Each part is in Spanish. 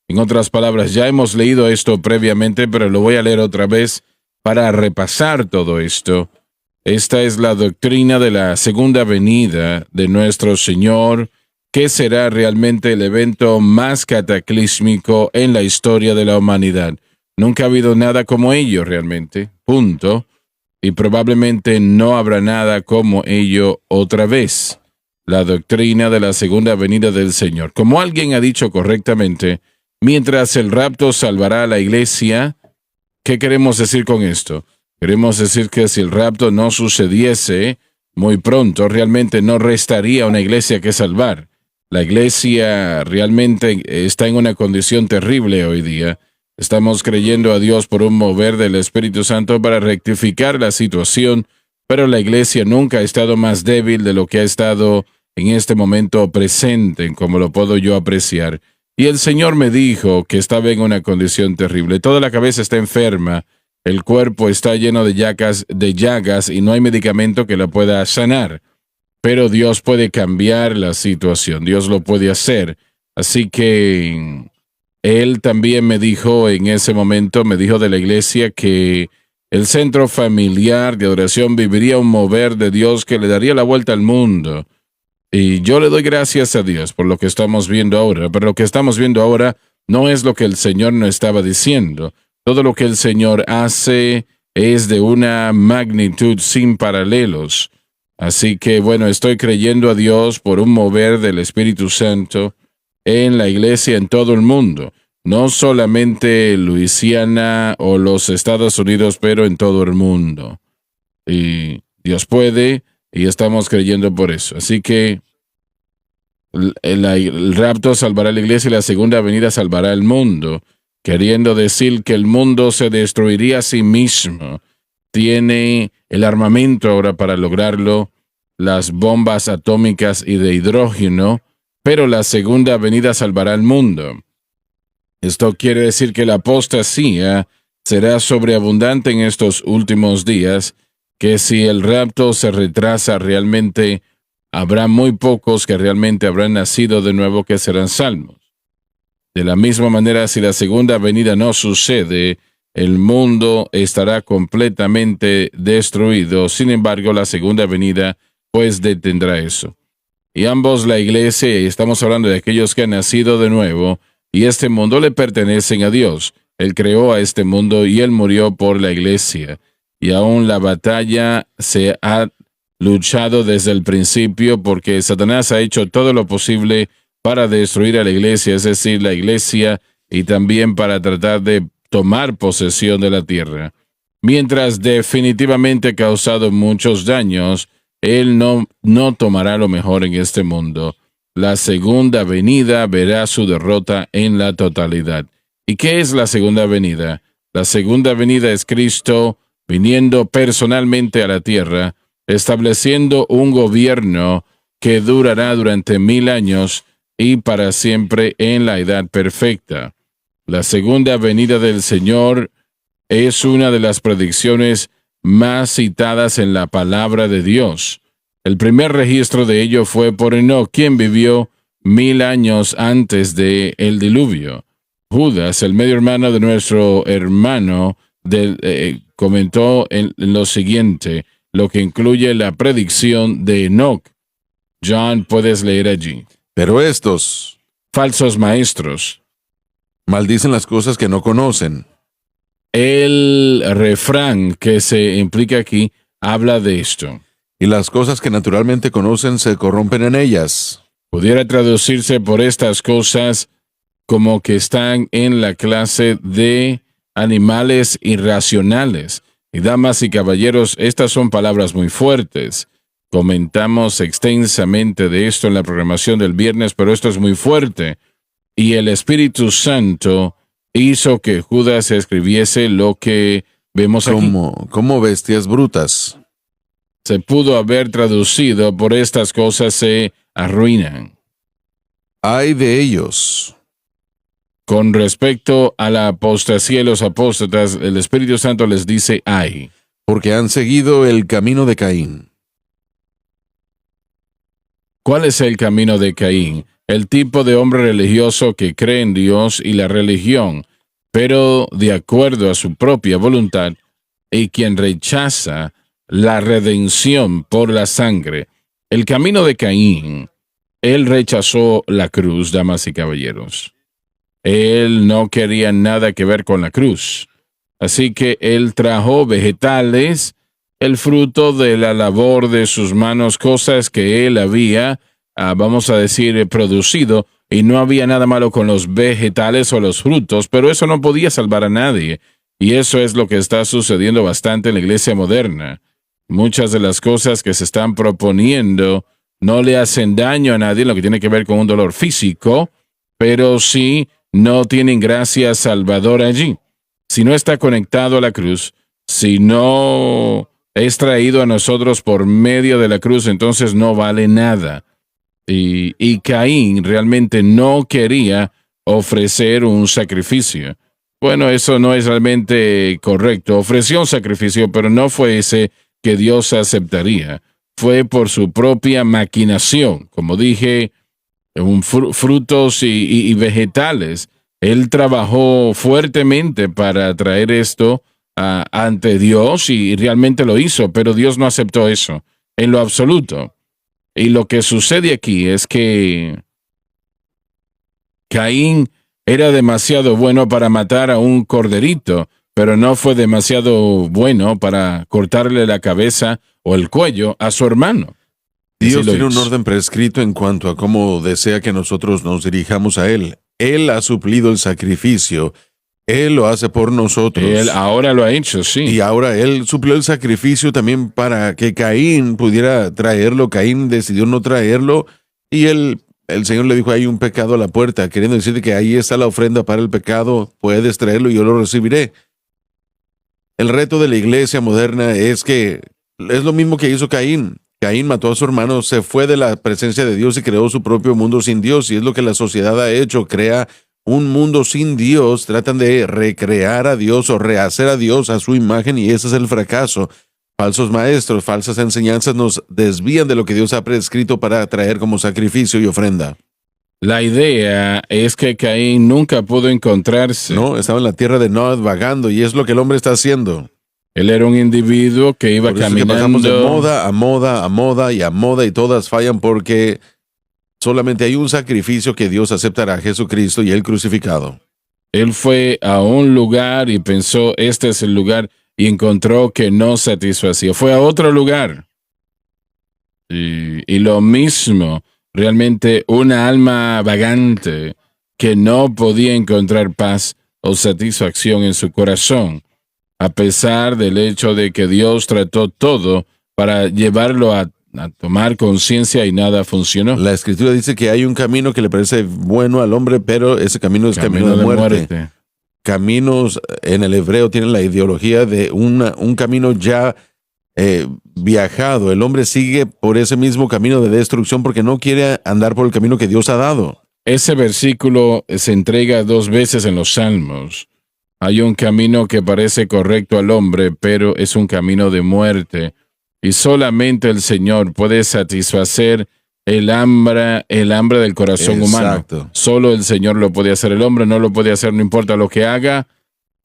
En otras palabras, ya hemos leído esto previamente, pero lo voy a leer otra vez para repasar todo esto. Esta es la doctrina de la segunda venida de nuestro Señor, que será realmente el evento más cataclísmico en la historia de la humanidad. Nunca ha habido nada como ello realmente, punto. Y probablemente no habrá nada como ello otra vez. La doctrina de la segunda venida del Señor. Como alguien ha dicho correctamente, mientras el rapto salvará a la iglesia, ¿qué queremos decir con esto? Queremos decir que si el rapto no sucediese muy pronto, realmente no restaría una iglesia que salvar. La iglesia realmente está en una condición terrible hoy día. Estamos creyendo a Dios por un mover del Espíritu Santo para rectificar la situación, pero la iglesia nunca ha estado más débil de lo que ha estado en este momento presente, como lo puedo yo apreciar. Y el Señor me dijo que estaba en una condición terrible. Toda la cabeza está enferma, el cuerpo está lleno de llagas y no hay medicamento que la pueda sanar. Pero Dios puede cambiar la situación, Dios lo puede hacer. Así que Él también me dijo en ese momento, me dijo de la iglesia que el centro familiar de adoración viviría un mover de Dios que le daría la vuelta al mundo. Y yo le doy gracias a Dios por lo que estamos viendo ahora, pero lo que estamos viendo ahora no es lo que el Señor nos estaba diciendo. Todo lo que el Señor hace es de una magnitud sin paralelos. Así que, bueno, estoy creyendo a Dios por un mover del Espíritu Santo en la iglesia en todo el mundo. No solamente Luisiana o los Estados Unidos, pero en todo el mundo. Y Dios puede, y estamos creyendo por eso. Así que el rapto salvará a la iglesia y la segunda venida salvará al mundo, queriendo decir que el mundo se destruiría a sí mismo. Tiene el armamento ahora para lograrlo, las bombas atómicas y de hidrógeno, pero la segunda venida salvará al mundo. Esto quiere decir que la apostasía será sobreabundante en estos últimos días, que si el rapto se retrasa realmente, habrá muy pocos que realmente habrán nacido de nuevo que serán salvos. De la misma manera, si la segunda venida no sucede, el mundo estará completamente destruido. Sin embargo, la segunda venida pues detendrá eso. Y ambos, la iglesia, y estamos hablando de aquellos que han nacido de nuevo, y este mundo le pertenecen a Dios. Él creó a este mundo y Él murió por la iglesia. Y aún la batalla se ha luchado desde el principio porque Satanás ha hecho todo lo posible para destruir a la iglesia, es decir, la iglesia, y también para tratar de tomar posesión de la tierra. Mientras definitivamente ha causado muchos daños, Él no tomará lo mejor en este mundo. La segunda venida verá su derrota en la totalidad. ¿Y qué es la segunda venida? La segunda venida es Cristo viniendo personalmente a la tierra, estableciendo un gobierno que durará durante 1000 años y para siempre en la edad perfecta. La segunda venida del Señor es una de las predicciones más citadas en la palabra de Dios. El primer registro de ello fue por Enoc, quien vivió 1000 años antes del diluvio. Judas, el medio hermano de nuestro hermano, comentó en lo siguiente, lo que incluye la predicción de Enoc. John, puedes leer allí. Pero estos Falsos maestros. maldicen las cosas que no conocen. El refrán que se implica aquí habla de esto. Y las cosas que naturalmente conocen se corrompen en ellas. Pudiera traducirse por estas cosas como que están en la clase de animales irracionales. Y damas y caballeros, estas son palabras muy fuertes. Comentamos extensamente de esto en la programación del viernes, pero esto es muy fuerte. Y el Espíritu Santo hizo que Judas escribiese lo que vemos aquí. Como bestias brutas. Se pudo haber traducido, por estas cosas se arruinan. Ay de ellos. Con respecto a la apostasía y los apóstatas, el Espíritu Santo les dice ay. Porque han seguido el camino de Caín. ¿Cuál es el camino de Caín? el tipo de hombre religioso que cree en Dios y la religión, pero de acuerdo a su propia voluntad, y quien rechaza la redención por la sangre. El camino de Caín, él rechazó la cruz, damas y caballeros. Él no quería nada que ver con la cruz. Así que él trajo vegetales, el fruto de la labor de sus manos, cosas que él había, vamos a decir, producido, y no había nada malo con los vegetales o los frutos, pero eso no podía salvar a nadie. Y eso es lo que está sucediendo bastante en la iglesia moderna. Muchas de las cosas que se están proponiendo no le hacen daño a nadie en lo que tiene que ver con un dolor físico, pero sí no tienen gracia salvadora allí. Si no está conectado a la cruz, si no es traído a nosotros por medio de la cruz, entonces no vale nada. Y Caín realmente no quería ofrecer un sacrificio. Bueno, eso no es realmente correcto. Ofreció un sacrificio, pero no fue ese que Dios aceptaría. Fue por su propia maquinación. Como dije, frutos y vegetales. Él trabajó fuertemente para traer esto ante Dios y realmente lo hizo, pero Dios no aceptó eso en lo absoluto. Y lo que sucede aquí es que Caín era demasiado bueno para matar a un corderito, pero no fue demasiado bueno para cortarle la cabeza o el cuello a su hermano. Dios tiene un orden prescrito en cuanto a cómo desea que nosotros nos dirijamos a Él. Él ha suplido el sacrificio. Él lo hace por nosotros. Él ahora lo ha hecho, sí. Y ahora Él suplió el sacrificio también para que Caín pudiera traerlo. Caín decidió no traerlo y el Señor le dijo, hay un pecado a la puerta, queriendo decir que ahí está la ofrenda para el pecado, puedes traerlo y yo lo recibiré. El reto de la iglesia moderna es que es lo mismo que hizo Caín. Caín mató a su hermano, se fue de la presencia de Dios y creó su propio mundo sin Dios, y es lo que la sociedad ha hecho, crea un mundo sin Dios, tratan de recrear a Dios o rehacer a Dios a su imagen, y ese es el fracaso. Falsos maestros, falsas enseñanzas nos desvían de lo que Dios ha prescrito para traer como sacrificio y ofrenda. La idea es que Caín nunca pudo encontrarse. No, estaba en la tierra de Nod vagando, y es lo que el hombre está haciendo. Él era un individuo que iba Por eso caminando. es que pasamos de moda a moda a moda y a moda, y todas fallan porque solamente hay un sacrificio que Dios aceptará, Jesucristo y el crucificado. Él fue a un lugar y pensó, este es el lugar, y encontró que no satisfacía. Fue a otro lugar. Y lo mismo, realmente una alma vagante que no podía encontrar paz o satisfacción en su corazón, a pesar del hecho de que Dios trató todo para llevarlo a tomar conciencia y nada funcionó. La Escritura dice que hay un camino que le parece bueno al hombre, pero ese camino es camino de muerte. Caminos en el hebreo tienen la ideología de un camino ya viajado. El hombre sigue por ese mismo camino de destrucción porque no quiere andar por el camino que Dios ha dado. Ese versículo se entrega 2 veces en los Salmos. Hay un camino que parece correcto al hombre, pero es un camino de muerte. Y solamente el Señor puede satisfacer el hambre del corazón humano. Solo el Señor lo puede hacer. El hombre no lo puede hacer, no importa lo que haga.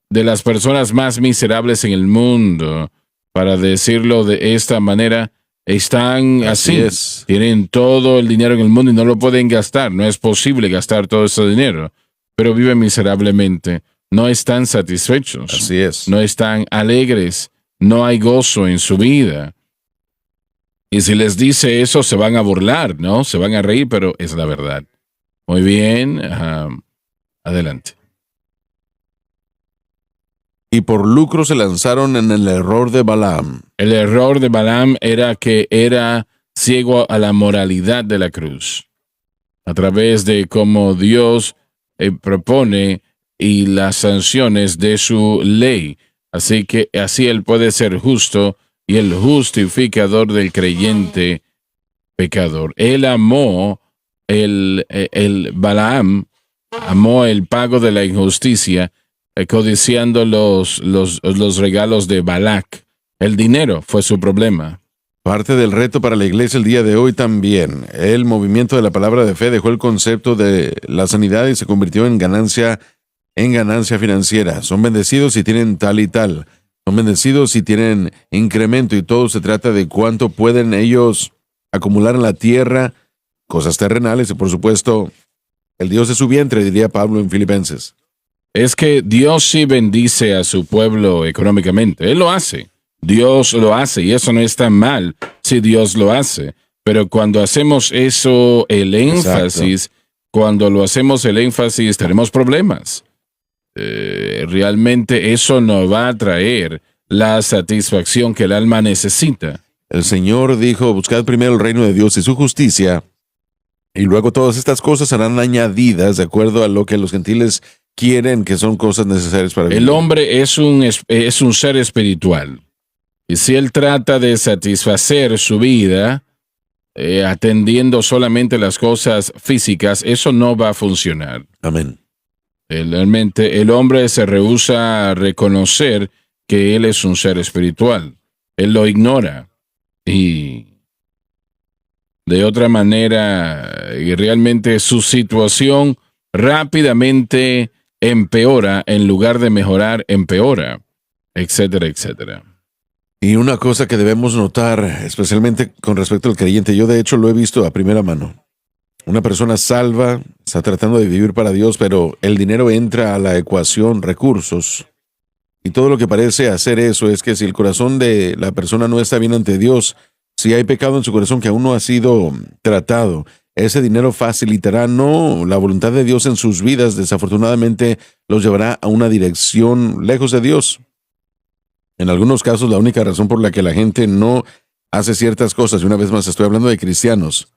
De las personas más miserables en el mundo, para decirlo de esta manera, están así. Tienen todo el dinero en el mundo y no lo pueden gastar. No es posible gastar todo ese dinero, pero viven miserablemente. No están satisfechos. Así es. No están alegres. No hay gozo en su vida. Y si les dice eso, se van a burlar, ¿no? Se van a reír, pero es la verdad. Muy bien. Adelante. Y por lucro se lanzaron en el error de Balaam. El error de Balaam era que era ciego a la moralidad de la cruz. A través de cómo Dios propone y las sanciones de su ley. Así que así él puede ser justo y el justificador del creyente pecador. Él amó el Balaam, amó el pago de la injusticia, codiciando los regalos de Balac. El dinero fue su problema. Parte del reto para la iglesia el día de hoy también. El movimiento de la palabra de fe dejó el concepto de la sanidad y se convirtió en ganancia financiera. Son bendecidos si tienen tal y tal. Son bendecidos si tienen incremento y todo se trata de cuánto pueden ellos acumular en la tierra, cosas terrenales y por supuesto el Dios de su vientre, diría Pablo en Filipenses. Es que Dios sí bendice a su pueblo económicamente. Él lo hace. Dios lo hace y eso no está mal si Dios lo hace. Pero cuando hacemos eso, el énfasis, cuando lo hacemos el énfasis, tenemos problemas. Realmente eso no va a traer la satisfacción que el alma necesita. El Señor dijo, buscad primero el reino de Dios y su justicia, y luego todas estas cosas serán añadidas de acuerdo a lo que los gentiles quieren, que son cosas necesarias para vivir. El hombre es un ser espiritual. Y si él trata de satisfacer su vida atendiendo solamente las cosas físicas, eso no va a funcionar. Amén. Realmente el hombre se rehúsa a reconocer que él es un ser espiritual. Él lo ignora. Y de otra manera, y realmente su situación rápidamente empeora en lugar de mejorar, empeora, etcétera, etcétera. Y una cosa que debemos notar, especialmente con respecto al creyente, yo de hecho lo he visto a primera mano. Una persona salva, está tratando de vivir para Dios, pero el dinero entra a la ecuación, recursos. Y todo lo que parece hacer eso es que si el corazón de la persona no está bien ante Dios, si hay pecado en su corazón que aún no ha sido tratado, ese dinero facilitará no la voluntad de Dios en sus vidas, desafortunadamente los llevará a una dirección lejos de Dios. En algunos casos, la única razón por la que la gente no hace ciertas cosas, y una vez más estoy hablando de cristianos,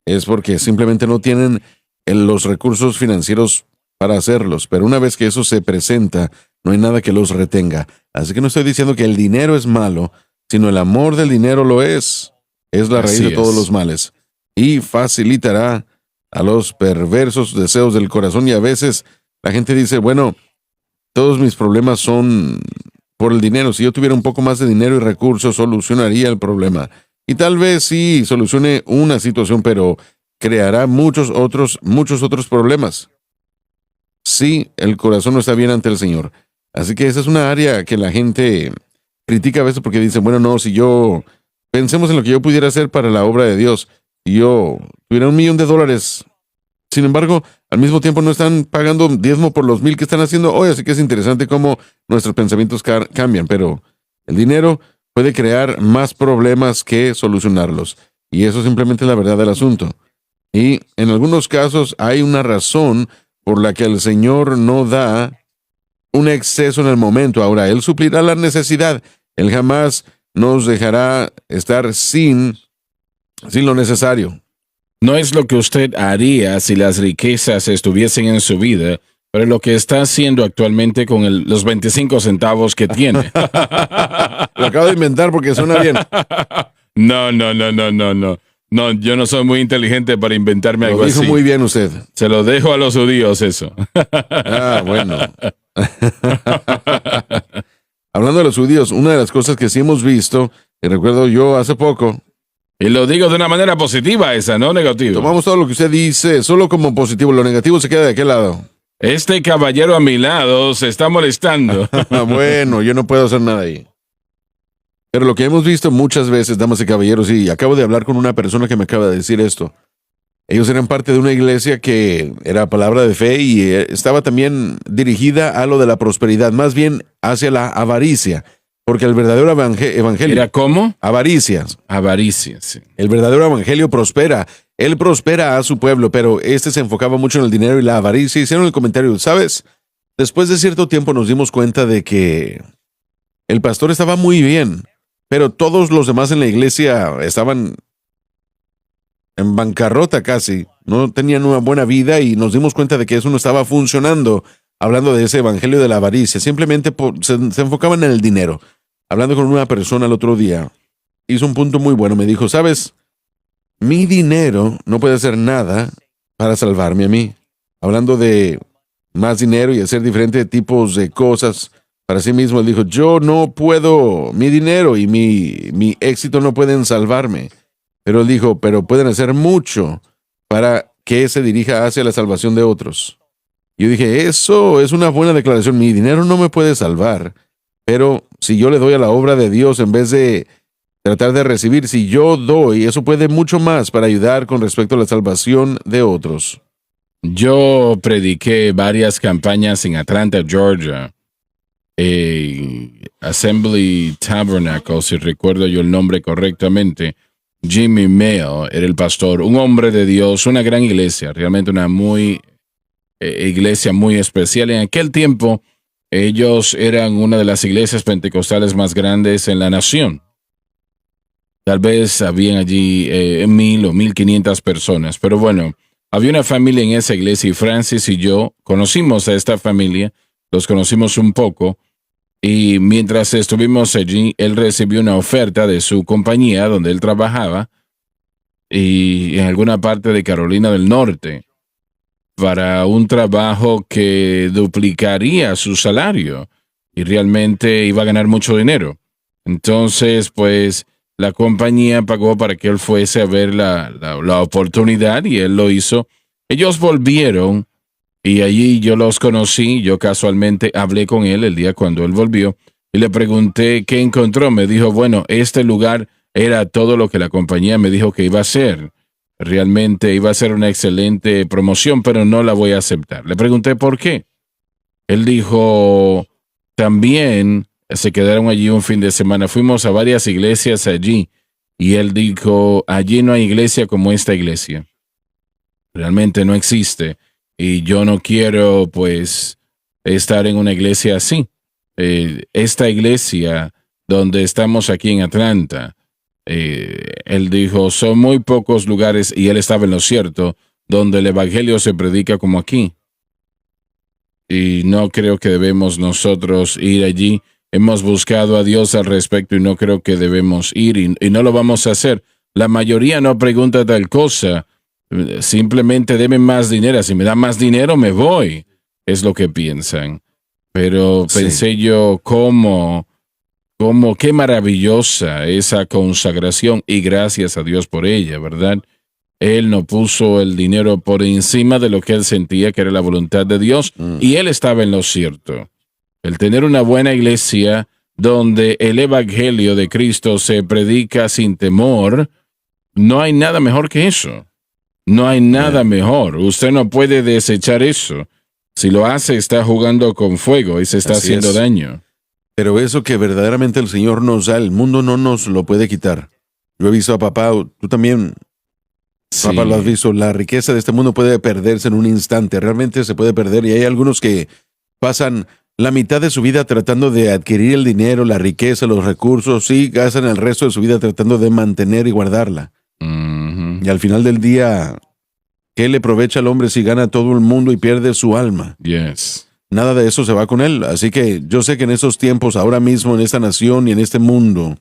es porque simplemente no tienen los recursos financieros para hacerlos. Pero una vez que eso se presenta, no hay nada que los retenga. Así que no estoy diciendo que el dinero es malo, sino el amor del dinero lo es. Es la raíz de todos los males. Y facilitará a los perversos deseos del corazón. Y a veces la gente dice, bueno, todos mis problemas son por el dinero. Si yo tuviera un poco más de dinero y recursos, solucionaría el problema. Y tal vez sí solucione una situación, pero creará muchos otros problemas. Si el corazón no está bien ante el Señor. Así que esa es una área que la gente critica a veces porque dice, bueno, no, si yo pensemos en lo que yo pudiera hacer para la obra de Dios, si yo tuviera $1 millón, sin embargo, al mismo tiempo no están pagando diezmo por los 1,000 que están haciendo hoy, así que es interesante cómo nuestros pensamientos cambian, pero el dinero puede crear más problemas que solucionarlos, y eso simplemente es la verdad del asunto. Y en algunos casos hay una razón por la que el Señor no da un exceso en el momento. Ahora, Él suplirá la necesidad. Él jamás nos dejará estar sin lo necesario. No es lo que usted haría si las riquezas estuviesen en su vida, pero lo que está haciendo actualmente con los 25 centavos que tiene. Lo acabo de inventar porque suena bien. No. No, yo no soy muy inteligente para inventarme algo así. Lo dijo muy bien usted. Se lo dejo a los judíos eso. Bueno. Hablando de los judíos, una de las cosas que sí hemos visto, y recuerdo yo hace poco, y lo digo de una manera positiva esa, no negativa. Tomamos todo lo que usted dice solo como positivo, lo negativo se queda de aquel lado. Este caballero a mi lado se está molestando. Bueno, yo no puedo hacer nada ahí. Pero lo que hemos visto muchas veces, damas y caballeros, y acabo de hablar con una persona que me acaba de decir esto. Ellos eran parte de una iglesia que era palabra de fe y estaba también dirigida a lo de la prosperidad, más bien hacia la avaricia. Porque el verdadero evangelio... ¿Era cómo? Avaricia. Avaricia, sí. El verdadero evangelio prospera. Él prospera a su pueblo, pero se enfocaba mucho en el dinero y la avaricia. Hicieron el comentario, ¿sabes? Después de cierto tiempo nos dimos cuenta de que el pastor estaba muy bien, pero todos los demás en la iglesia estaban en bancarrota casi. No tenían una buena vida y nos dimos cuenta de que eso no estaba funcionando. Hablando de ese evangelio de la avaricia, simplemente se enfocaban en el dinero. Hablando con una persona el otro día, hizo un punto muy bueno. Me dijo, ¿sabes? Mi dinero no puede hacer nada para salvarme a mí. Hablando de más dinero y hacer diferentes tipos de cosas para sí mismo. Él dijo, yo no puedo, mi dinero y mi éxito no pueden salvarme. Pero él dijo, pero pueden hacer mucho para que se dirija hacia la salvación de otros. Yo dije, eso es una buena declaración. Mi dinero no me puede salvar, pero si yo le doy a la obra de Dios en vez de tratar de recibir, si yo doy, eso puede mucho más para ayudar con respecto a la salvación de otros. Yo prediqué varias campañas en Atlanta, Georgia. Assembly Tabernacle, si recuerdo yo el nombre correctamente. Jimmy Mayo era el pastor, un hombre de Dios, una gran iglesia, realmente una iglesia muy especial. En aquel tiempo, ellos eran una de las iglesias pentecostales más grandes en la nación. Tal vez habían allí 1,000 o 1,500 personas, pero bueno, había una familia en esa iglesia y Francis y yo conocimos a esta familia, los conocimos un poco, y mientras estuvimos allí, él recibió una oferta de su compañía donde él trabajaba y en alguna parte de Carolina del Norte para un trabajo que duplicaría su salario y realmente iba a ganar mucho dinero. Entonces, pues, la compañía pagó para que él fuese a ver la oportunidad y él lo hizo. Ellos volvieron y allí yo los conocí. Yo casualmente hablé con él el día cuando él volvió y le pregunté qué encontró. Me dijo, bueno, este lugar era todo lo que la compañía me dijo que iba a hacer. Realmente iba a ser una excelente promoción, pero no la voy a aceptar. Le pregunté por qué. Él dijo, también se quedaron allí un fin de semana. Fuimos a varias iglesias allí y él dijo, allí no hay iglesia como esta iglesia. Realmente no existe y yo no quiero pues estar en una iglesia así. Esta iglesia donde estamos aquí en Atlanta, él dijo, son muy pocos lugares, y él estaba en lo cierto, donde el evangelio se predica como aquí. Y no creo que debemos nosotros ir allí. Hemos buscado a Dios al respecto y no creo que debemos ir y no lo vamos a hacer. La mayoría no pregunta tal cosa. Simplemente deme más dinero. Si me da más dinero, me voy. Es lo que piensan. Pero pensé yo, qué maravillosa esa consagración y gracias a Dios por ella, ¿verdad? Él no puso el dinero por encima de lo que él sentía que era la voluntad de Dios y él estaba en lo cierto. El tener una buena iglesia donde el evangelio de Cristo se predica sin temor, no hay nada mejor que eso. No hay nada mejor. Usted no puede desechar eso. Si lo hace, está jugando con fuego y se está haciendo daño. Pero eso que verdaderamente el Señor nos da, el mundo no nos lo puede quitar. Yo he visto a papá, tú también, sí. Papá, lo has visto, la riqueza de este mundo puede perderse en un instante, realmente se puede perder y hay algunos que pasan la mitad de su vida tratando de adquirir el dinero, la riqueza, los recursos, y gastan el resto de su vida tratando de mantener y guardarla. Uh-huh. Y al final del día, ¿qué le aprovecha al hombre si gana todo el mundo y pierde su alma? Yes. Nada de eso se va con él. Así que yo sé que en esos tiempos, ahora mismo, en esta nación y en este mundo,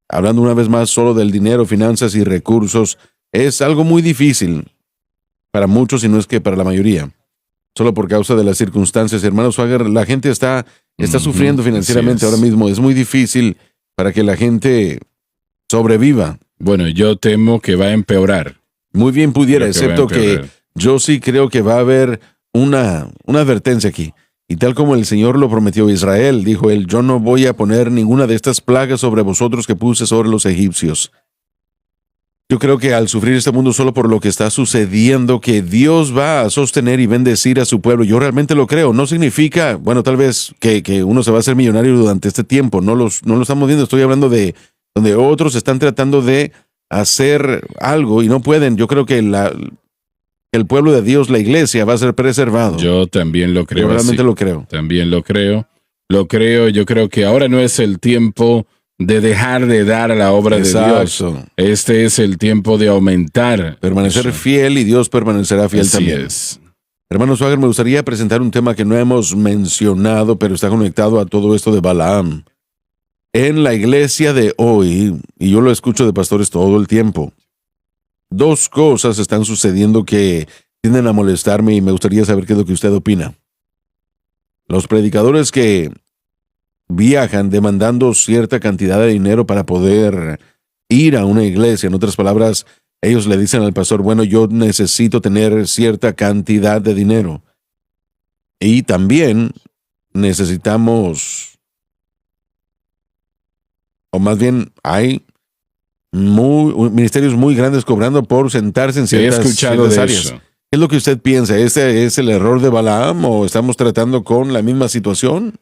hablando una vez más solo del dinero, finanzas y recursos, es algo muy difícil para muchos, y no es que para la mayoría. Solo por causa de las circunstancias. Hermano Swagger, la gente está sufriendo financieramente ahora mismo. Es muy difícil para que la gente sobreviva. Bueno, yo temo que va a empeorar. Muy bien pudiera, excepto que yo sí creo que va a haber una advertencia aquí. Y tal como el Señor lo prometió a Israel, dijo él, yo no voy a poner ninguna de estas plagas sobre vosotros que puse sobre los egipcios. Yo creo que al sufrir este mundo solo por lo que está sucediendo, que Dios va a sostener y bendecir a su pueblo. Yo realmente lo creo. No significa, bueno, tal vez que uno se va a hacer millonario durante este tiempo. No lo estamos viendo. Estoy hablando de donde otros están tratando de hacer algo y no pueden. Yo creo que el pueblo de Dios, la iglesia, va a ser preservado. Yo también lo creo. Yo realmente lo creo. También lo creo. Yo creo que ahora no es el tiempo de dejar de dar a la obra de Dios. Este es el tiempo de aumentar. Permanecer fiel y Dios permanecerá fiel también. Así es. Hermano Swagger, me gustaría presentar un tema que no hemos mencionado, pero está conectado a todo esto de Balaam. En la iglesia de hoy, y yo lo escucho de pastores todo el tiempo, dos cosas están sucediendo que tienden a molestarme y me gustaría saber qué es lo que usted opina. Los predicadores que viajan demandando cierta cantidad de dinero para poder ir a una iglesia. En otras palabras, ellos le dicen al pastor, bueno, yo necesito tener cierta cantidad de dinero. Y también necesitamos, o más bien hay ministerios muy grandes cobrando por sentarse en He escuchado ciertas de áreas. eso. ¿Qué es lo que usted piensa? ¿Este es el error de Balaam o estamos tratando con la misma situación?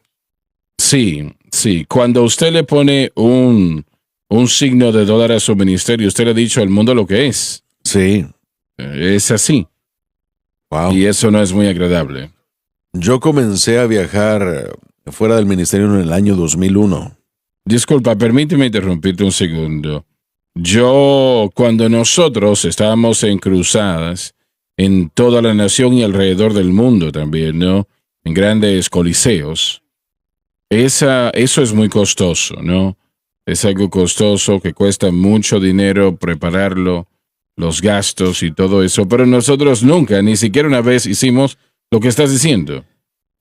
Sí, sí. Cuando usted le pone un signo de dólar a su ministerio, usted le ha dicho al mundo lo que es. Sí. Es así. Wow. Y eso no es muy agradable. Yo comencé a viajar fuera del ministerio en el año 2001. Disculpa, permíteme interrumpirte un segundo. Cuando nosotros estábamos en cruzadas en toda la nación y alrededor del mundo también, ¿no? En grandes coliseos. Eso es muy costoso, ¿no? Es algo costoso que cuesta mucho dinero prepararlo, los gastos y todo eso. Pero nosotros nunca, ni siquiera una vez hicimos lo que estás diciendo.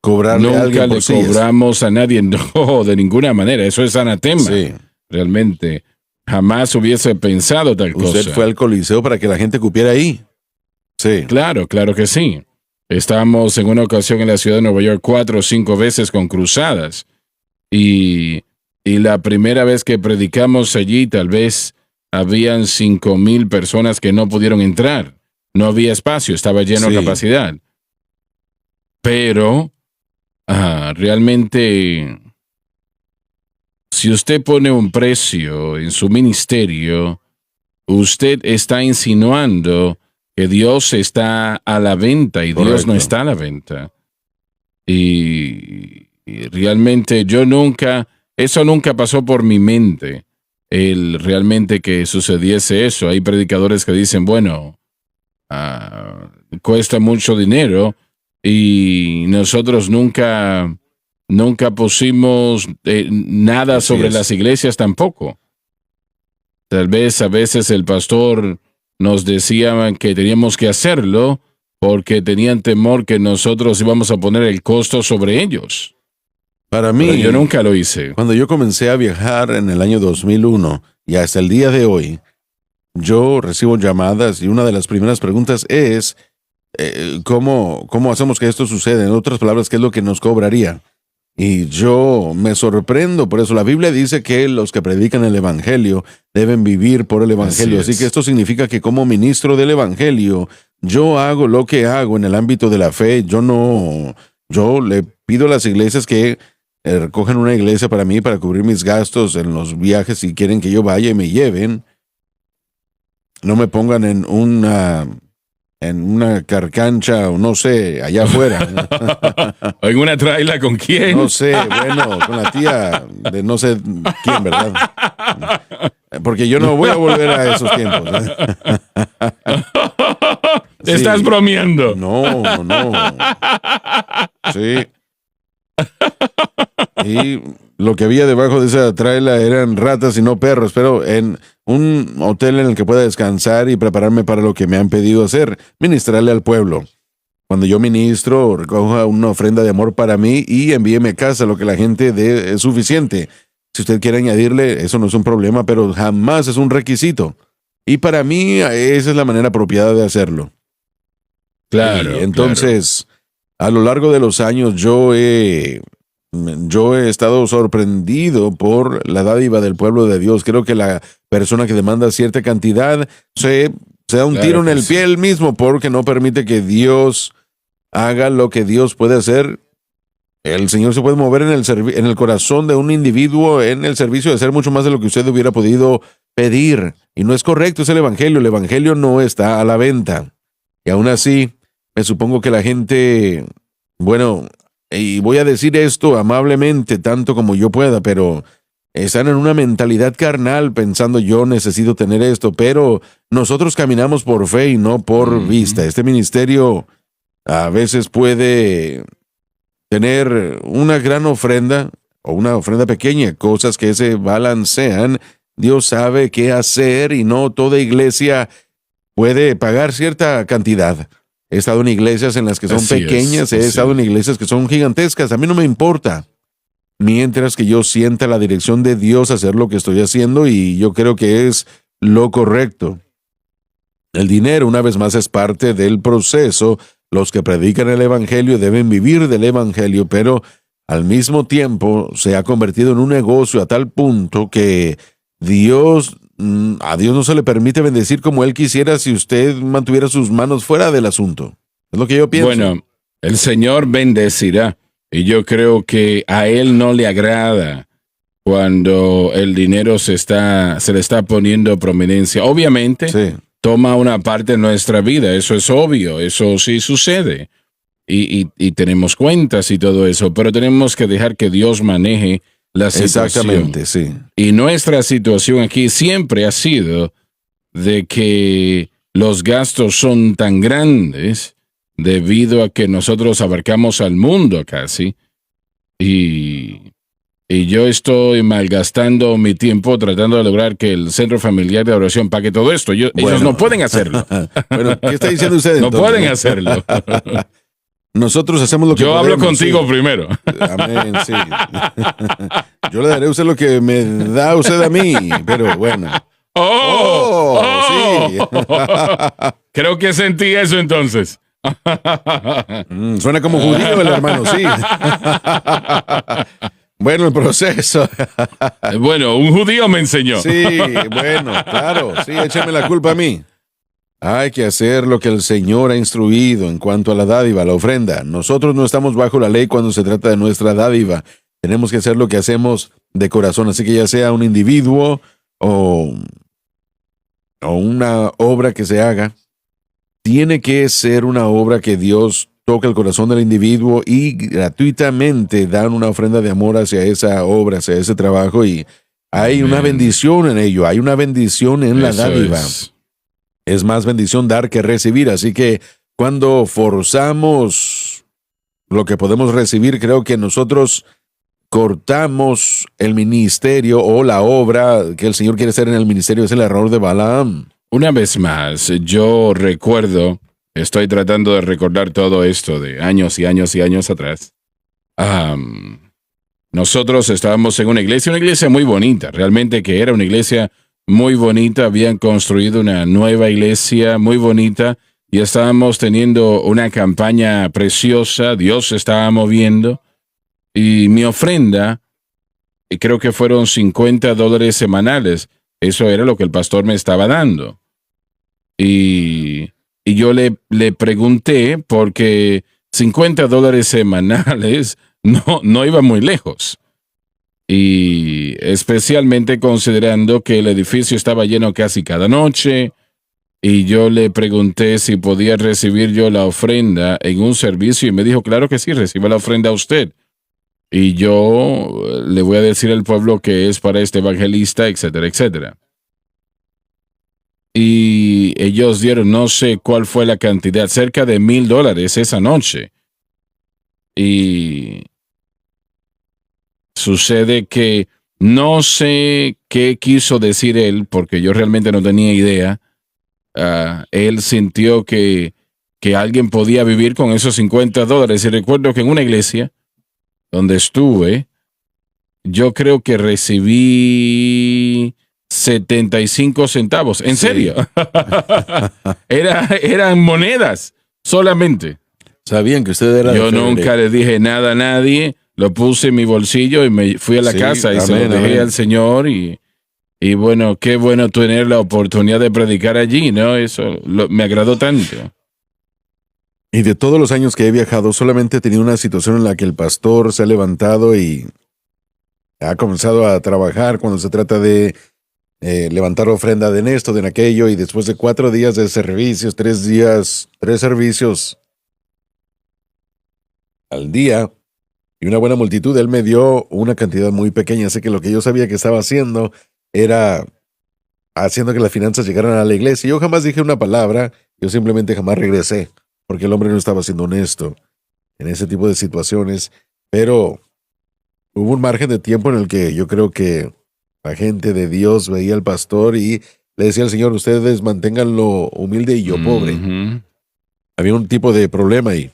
Cobrarle a Nunca alguien le por sillas. cobramos a nadie, no, de ninguna manera. Eso es anatema. Sí. Realmente, jamás hubiese pensado tal cosa. Usted fue al coliseo para que la gente cupiera ahí. Sí. Claro, claro que sí. Estábamos en una ocasión en la ciudad de Nueva York 4 o 5 veces con cruzadas. Y la primera vez que predicamos allí, tal vez habían 5,000 personas que no pudieron entrar. No había espacio, estaba lleno de Sí. capacidad. Pero, realmente, si usted pone un precio en su ministerio, usted está insinuando que Dios está a la venta y Dios Correcto. no está a la venta. Y realmente eso nunca pasó por mi mente, realmente que sucediese eso. Hay predicadores que dicen, bueno, cuesta mucho dinero y nosotros nunca pusimos nada Así sobre es. las iglesias tampoco. Tal vez a veces el pastor nos decía que teníamos que hacerlo porque tenían temor que nosotros íbamos a poner el costo sobre ellos. Para mí, Pero yo nunca lo hice. cuando yo comencé a viajar en el año 2001 y hasta el día de hoy, yo recibo llamadas y una de las primeras preguntas es ¿cómo hacemos que esto suceda? En otras palabras, ¿qué es lo que nos cobraría? Y yo me sorprendo por eso. La Biblia dice que los que predican el Evangelio deben vivir por el Evangelio. Así Así es. que esto significa que como ministro del Evangelio, yo hago lo que hago en el ámbito de la fe. Yo le pido a las iglesias que recojan una iglesia para mí, para cubrir mis gastos en los viajes si quieren que yo vaya y me lleven. No me pongan en una carcancha o no sé, allá afuera. ¿En una traila con quién? No sé, bueno, con la tía de no sé quién, ¿verdad? Porque yo no voy a volver a esos tiempos. ¿Te estás Sí. bromeando? No. Sí. Y lo que había debajo de esa traila eran ratas y no perros, pero en un hotel en el que pueda descansar y prepararme para lo que me han pedido hacer, ministrarle al pueblo. Cuando yo ministro, recoja una ofrenda de amor para mí y envíeme a casa lo que la gente dé es suficiente. Si usted quiere añadirle, eso no es un problema, pero jamás es un requisito. Y para mí, esa es la manera apropiada de hacerlo. Claro. Y entonces, a lo largo de los años, yo he estado sorprendido por la dádiva del pueblo de Dios. Creo que la persona que demanda cierta cantidad se da un Claro tiro en que el sí. pie él mismo porque no permite que Dios haga lo que Dios puede hacer. El Señor se puede mover en el corazón de un individuo en el servicio de hacer mucho más de lo que usted hubiera podido pedir. Y no es correcto, es el Evangelio. El Evangelio no está a la venta. Y aún así, me supongo que la gente, bueno, y voy a decir esto amablemente, tanto como yo pueda, pero están en una mentalidad carnal pensando yo necesito tener esto, pero nosotros caminamos por fe y no por vista. Este ministerio a veces puede tener una gran ofrenda o una ofrenda pequeña, cosas que se balancean. Dios sabe qué hacer y no toda iglesia puede pagar cierta cantidad. He estado en iglesias en las que son Así es, pequeñas, he así estado en iglesias que son gigantescas. A mí no me importa. mientras que yo sienta la dirección de Dios a hacer lo que estoy haciendo, y yo creo que es lo correcto. El dinero, una vez más, es parte del proceso. Los que predican el evangelio deben vivir del evangelio, pero al mismo tiempo se ha convertido en un negocio a tal punto que a Dios no se le permite bendecir como Él quisiera si usted mantuviera sus manos fuera del asunto. Es lo que yo pienso. Bueno, el Señor bendecirá, y yo creo que a Él no le agrada cuando el dinero se le está poniendo prominencia. Obviamente, Sí. toma una parte de nuestra vida, eso es obvio, eso sí sucede. Y tenemos cuentas y todo eso, pero tenemos que dejar que Dios maneje la situación. Exactamente, sí. Y nuestra situación aquí siempre ha sido de que los gastos son tan grandes debido a que nosotros abarcamos al mundo casi, y yo estoy malgastando mi tiempo tratando de lograr que el Centro Familiar de Oración pague todo esto. Ellos no pueden hacerlo. Bueno, ¿qué está diciendo usted No entonces? pueden hacerlo. Nosotros hacemos lo que Yo hablo podemos, contigo sí. primero. Amén, sí. Yo le daré a usted lo que me da usted a mí, pero bueno. Sí. Creo que sentí eso entonces. Suena como judío el hermano, sí. Bueno, el proceso. Bueno, un judío me enseñó. Sí, bueno, claro, sí, échame la culpa a mí. Hay que hacer lo que el Señor ha instruido en cuanto a la dádiva, la ofrenda. Nosotros no estamos bajo la ley cuando se trata de nuestra dádiva. Tenemos que hacer lo que hacemos de corazón, así que ya sea un individuo o una obra que se haga, tiene que ser una obra que Dios toca el corazón del individuo y gratuitamente dan una ofrenda de amor hacia esa obra, hacia ese trabajo, y hay una bendición en ello, hay una bendición en la dádiva. Es más bendición dar que recibir, así que cuando forzamos lo que podemos recibir, creo que nosotros cortamos el ministerio o la obra que el Señor quiere hacer en el ministerio. Es el error de Balaam. Una vez más, yo recuerdo, estoy tratando de recordar todo esto de años y años y años atrás. Nosotros estábamos en una iglesia muy bonita, realmente que era una iglesia muy bonita, habían construido una nueva iglesia muy bonita y estábamos teniendo una campaña preciosa, Dios se estaba moviendo, y mi ofrenda, creo que fueron $50 semanales, eso era lo que el pastor me estaba dando. Y yo le pregunté, porque $50 semanales no iba muy lejos. Y especialmente considerando que el edificio estaba lleno casi cada noche, y yo le pregunté si podía recibir yo la ofrenda en un servicio, y me dijo, claro que sí, reciba la ofrenda a usted. Y yo le voy a decir al pueblo que es para este evangelista, etcétera, etcétera. Y ellos dieron, no sé cuál fue la cantidad, cerca de $1,000 esa noche. Y sucede que no sé qué quiso decir él, porque yo realmente no tenía idea. Él sintió que alguien podía vivir con esos $50. Y recuerdo que en una iglesia donde estuve, yo creo que recibí 75 centavos. ¿En serio? Eran monedas solamente. Sabían que usted era Yo nunca le dije nada a nadie. Lo puse en mi bolsillo y me fui a la casa y se lo dejé al Señor. Y bueno, qué bueno tener la oportunidad de predicar allí, ¿no? Eso me agradó tanto. Y de todos los años que he viajado, solamente he tenido una situación en la que el pastor se ha levantado y ha comenzado a trabajar cuando se trata de levantar ofrenda de esto, de aquello, y después de 4 días de servicios, 3 servicios al día, y una buena multitud, él me dio una cantidad muy pequeña, así que lo que yo sabía que estaba haciendo era haciendo que las finanzas llegaran a la iglesia. Yo jamás dije una palabra, yo simplemente jamás regresé, porque el hombre no estaba siendo honesto en ese tipo de situaciones, pero hubo un margen de tiempo en el que yo creo que la gente de Dios veía al pastor y le decía al Señor, ustedes manténganlo humilde y yo pobre. Había un tipo de problema ahí.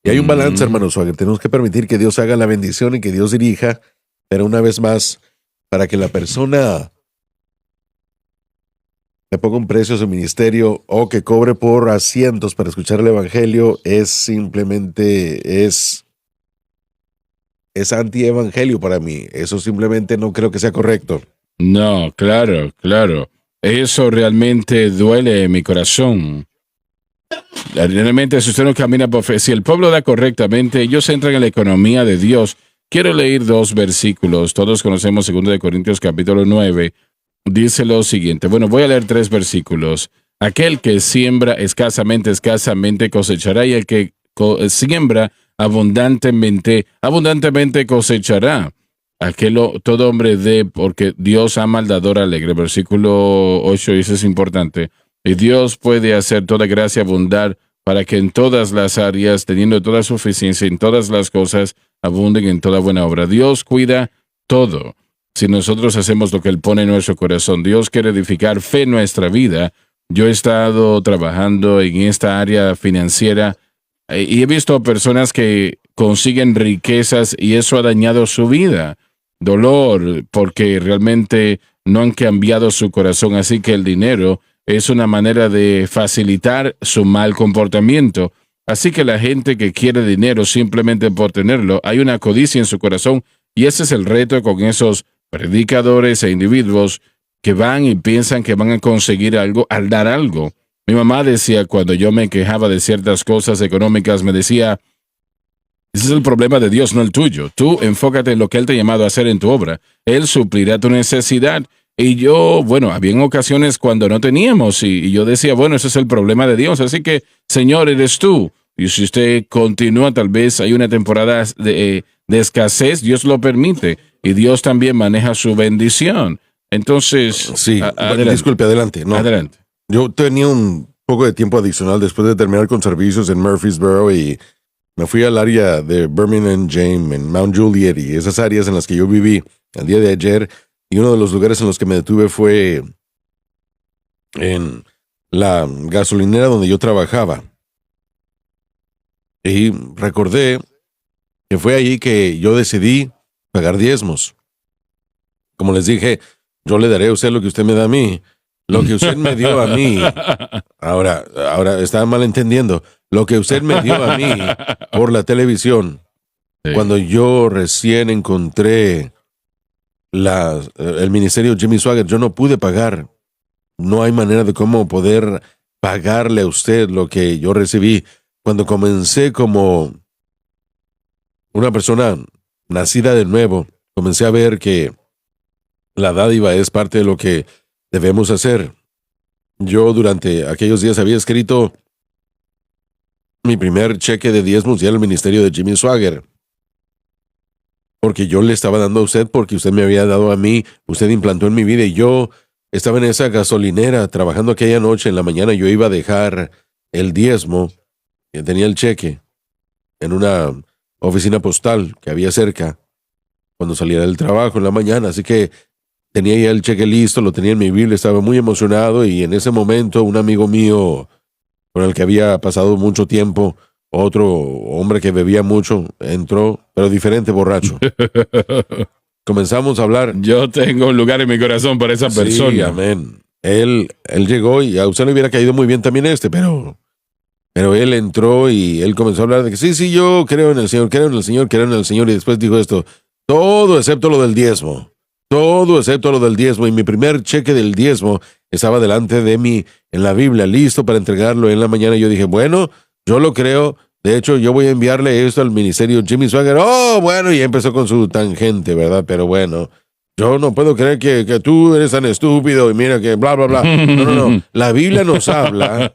Y hay un balance, hermano Swagger. Tenemos que permitir que Dios haga la bendición y que Dios dirija, pero una vez más, para que la persona le ponga un precio a su ministerio o que cobre por asientos para escuchar el evangelio, es simplemente, es anti-evangelio para mí. Eso simplemente no creo que sea correcto. No, claro, claro. Eso realmente duele en mi corazón. Realmente, si usted no camina por fe, si el pueblo da correctamente, ellos entran en la economía de Dios. Quiero leer 2 versículos. Todos conocemos 2 Corintios capítulo 9. Dice lo siguiente. Bueno, voy a leer 3 versículos. Aquel que siembra escasamente, escasamente cosechará, y el que siembra abundantemente, abundantemente cosechará. Todo hombre dé, porque Dios ama al dador alegre. Versículo 8, eso es importante. Y Dios puede hacer toda gracia abundar para que en todas las áreas, teniendo toda suficiencia en todas las cosas, abunden en toda buena obra. Dios cuida todo. Si nosotros hacemos lo que Él pone en nuestro corazón, Dios quiere edificar fe en nuestra vida. Yo he estado trabajando en esta área financiera y he visto personas que consiguen riquezas y eso ha dañado su vida. Dolor, porque realmente no han cambiado su corazón. Así que el dinero es una manera de facilitar su mal comportamiento. Así que la gente que quiere dinero simplemente por tenerlo, hay una codicia en su corazón, y ese es el reto con esos predicadores e individuos que van y piensan que van a conseguir algo al dar algo. Mi mamá decía, cuando yo me quejaba de ciertas cosas económicas, me decía: ese es el problema de Dios, no el tuyo. Tú enfócate en lo que Él te ha llamado a hacer en tu obra. Él suplirá tu necesidad. Y yo, bueno, había ocasiones cuando no teníamos y yo decía, bueno, ese es el problema de Dios. Así que, Señor, eres tú. Y si usted continúa, tal vez hay una temporada de escasez, Dios lo permite. Y Dios también maneja su bendición. Entonces, sí, adelante. Disculpe, adelante. No. Adelante. Yo tenía un poco de tiempo adicional después de terminar con servicios en Murfreesboro y me fui al área de Birmingham, James, en Mount Juliet y esas áreas en las que yo viví el día de ayer. Y uno de los lugares en los que me detuve fue en la gasolinera donde yo trabajaba. Y recordé que fue allí que yo decidí pagar diezmos. Como les dije, yo le daré a usted lo que usted me da a mí. Lo que usted me dio a mí. Ahora estaba malentendiendo. Lo que usted me dio a mí por la televisión. Sí. Cuando yo recién encontré el ministerio Jimmy Swaggart, yo no pude pagar. No hay manera de cómo poder pagarle a usted lo que yo recibí. Cuando comencé como una persona nacida de nuevo, comencé a ver que la dádiva es parte de lo que debemos hacer. Yo durante aquellos días había escrito mi primer cheque de diezmos ya al ministerio de Jimmy Swaggart. Porque yo le estaba dando a usted, porque usted me había dado a mí, usted implantó en mi vida y yo estaba en esa gasolinera trabajando aquella noche. En la mañana yo iba a dejar el diezmo, tenía el cheque en una oficina postal que había cerca cuando saliera del trabajo en la mañana, así que tenía ya el cheque listo, lo tenía en mi Biblia, estaba muy emocionado y en ese momento un amigo mío con el que había pasado mucho tiempo, otro hombre que bebía mucho, entró, pero diferente, borracho. Comenzamos a hablar. Yo tengo un lugar en mi corazón para esa persona. Sí, amén. Él llegó y a usted le hubiera caído muy bien también pero él entró y él comenzó a hablar de que sí, yo creo en el Señor, creo en el Señor, creo en el Señor, y después dijo esto: todo excepto lo del diezmo. Todo excepto lo del diezmo. Y mi primer cheque del diezmo estaba delante de mí en la Biblia, listo para entregarlo en la mañana. Yo dije, bueno, yo lo creo. De hecho, yo voy a enviarle esto al ministerio Jimmy Swaggart. Oh, bueno, y empezó con su tangente, ¿verdad? Pero bueno, yo no puedo creer que tú eres tan estúpido y mira que bla, bla, bla. No. La Biblia nos habla.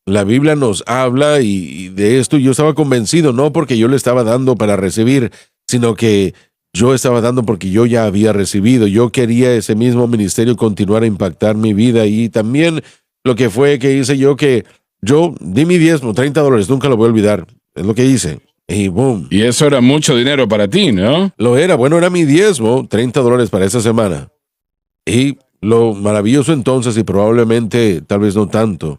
La Biblia nos habla y de esto yo estaba convencido, no porque yo le estaba dando para recibir, sino que yo estaba dando porque yo ya había recibido. Yo quería ese mismo ministerio continuar a impactar mi vida y también lo que fue que hice yo que yo di mi diezmo, $30, nunca lo voy a olvidar. Es lo que hice. Y boom. Y eso era mucho dinero para ti, ¿no? Lo era. Bueno, era mi diezmo, $30 para esa semana. Y lo maravilloso entonces, y probablemente, tal vez no tanto,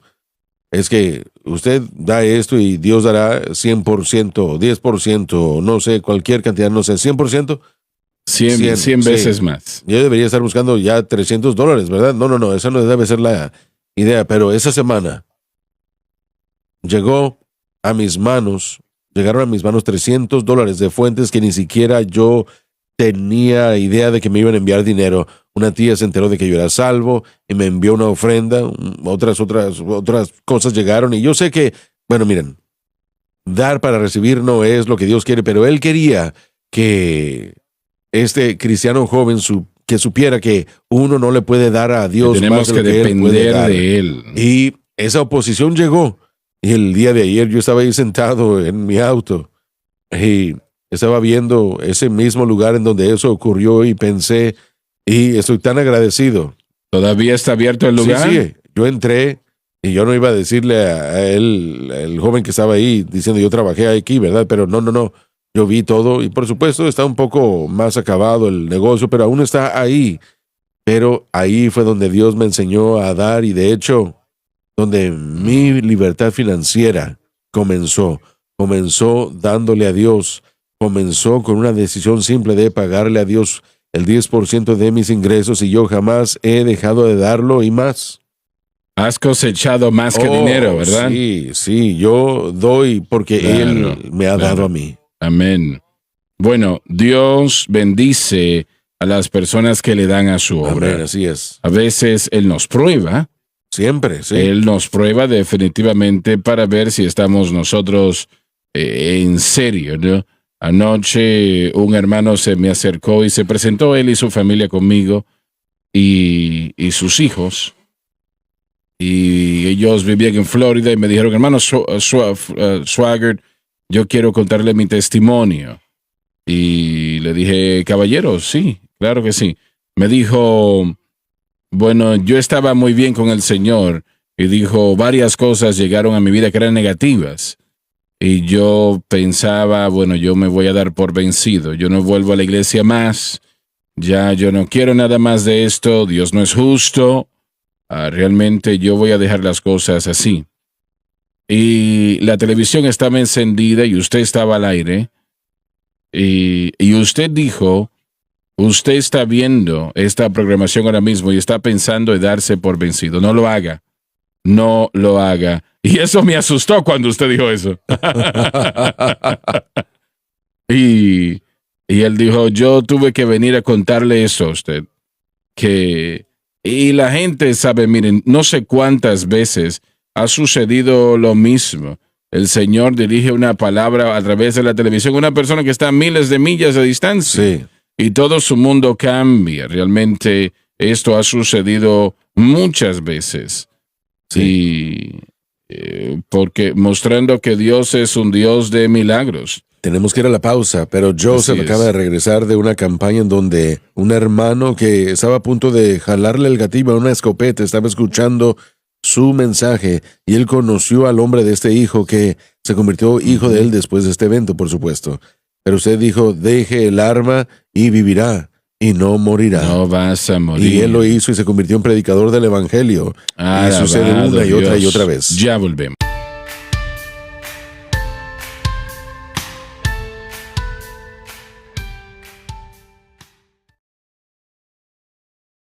es que usted da esto y Dios dará 100%, 10%, no sé, cualquier cantidad, no sé, 100%. 100 veces sí. más. Yo debería estar buscando ya $300, ¿verdad? No, esa no debe ser la idea, pero esa semana llegaron a mis manos $300 de fuentes que ni siquiera yo tenía idea de que me iban a enviar dinero. Una tía se enteró de que yo era salvo y me envió una ofrenda, otras cosas llegaron y yo sé que, bueno, miren, dar para recibir no es lo que Dios quiere, pero Él quería que este cristiano joven que supiera que uno no le puede dar a Dios Tenemos más de que lo que Él puede depender dar. de Él. Y esa oposición llegó. Y el día de ayer yo estaba ahí sentado en mi auto y estaba viendo ese mismo lugar en donde eso ocurrió y pensé, y estoy tan agradecido. ¿Todavía está abierto el lugar? Sí, yo entré y yo no iba a decirle a él, el joven que estaba ahí, diciendo yo trabajé aquí, ¿verdad? Pero no. Yo vi todo y por supuesto está un poco más acabado el negocio, pero aún está ahí. Pero ahí fue donde Dios me enseñó a dar y de hecho, donde mi libertad financiera comenzó dándole a Dios, comenzó con una decisión simple de pagarle a Dios el 10% de mis ingresos y yo jamás he dejado de darlo y más. Has cosechado más que dinero, ¿verdad? Sí, yo doy porque Claro, Él me ha dado a mí. Amén. Bueno, Dios bendice a las personas que le dan a su obra. Amén, así es. A veces Él nos prueba. Siempre, sí. Él nos prueba definitivamente para ver si estamos nosotros en serio, ¿no? Anoche un hermano se me acercó y se presentó él y su familia conmigo y sus hijos. Y ellos vivían en Florida y me dijeron, hermano Swaggart, yo quiero contarle mi testimonio. Y le dije, caballero, sí, claro que sí. Me dijo, bueno, yo estaba muy bien con el Señor y dijo, varias cosas llegaron a mi vida que eran negativas. Y yo pensaba, bueno, yo me voy a dar por vencido. Yo no vuelvo a la iglesia más. Ya yo no quiero nada más de esto. Dios no es justo. Realmente yo voy a dejar las cosas así. Y la televisión estaba encendida y usted estaba al aire. Y usted dijo, usted está viendo esta programación ahora mismo y está pensando en darse por vencido. No lo haga. No lo haga. Y eso me asustó cuando usted dijo eso. y él dijo, yo tuve que venir a contarle eso a usted. Y la gente sabe, miren, no sé cuántas veces ha sucedido lo mismo. El Señor dirige una palabra a través de la televisión a una persona que está a miles de millas de distancia. Sí. Y todo su mundo cambia. Realmente esto ha sucedido muchas veces. Sí. Porque mostrando que Dios es un Dios de milagros. Tenemos que ir a la pausa, pero Joseph acaba de regresar de una campaña en donde un hermano que estaba a punto de jalarle el gatillo a una escopeta estaba escuchando su mensaje y él conoció al hombre de este hijo que se convirtió hijo de él después de este evento, por supuesto. Pero usted dijo, deje el arma y vivirá y no morirá. No vas a morir. Y él lo hizo y se convirtió en predicador del evangelio. Y sucede una y otra vez. Ya volvemos.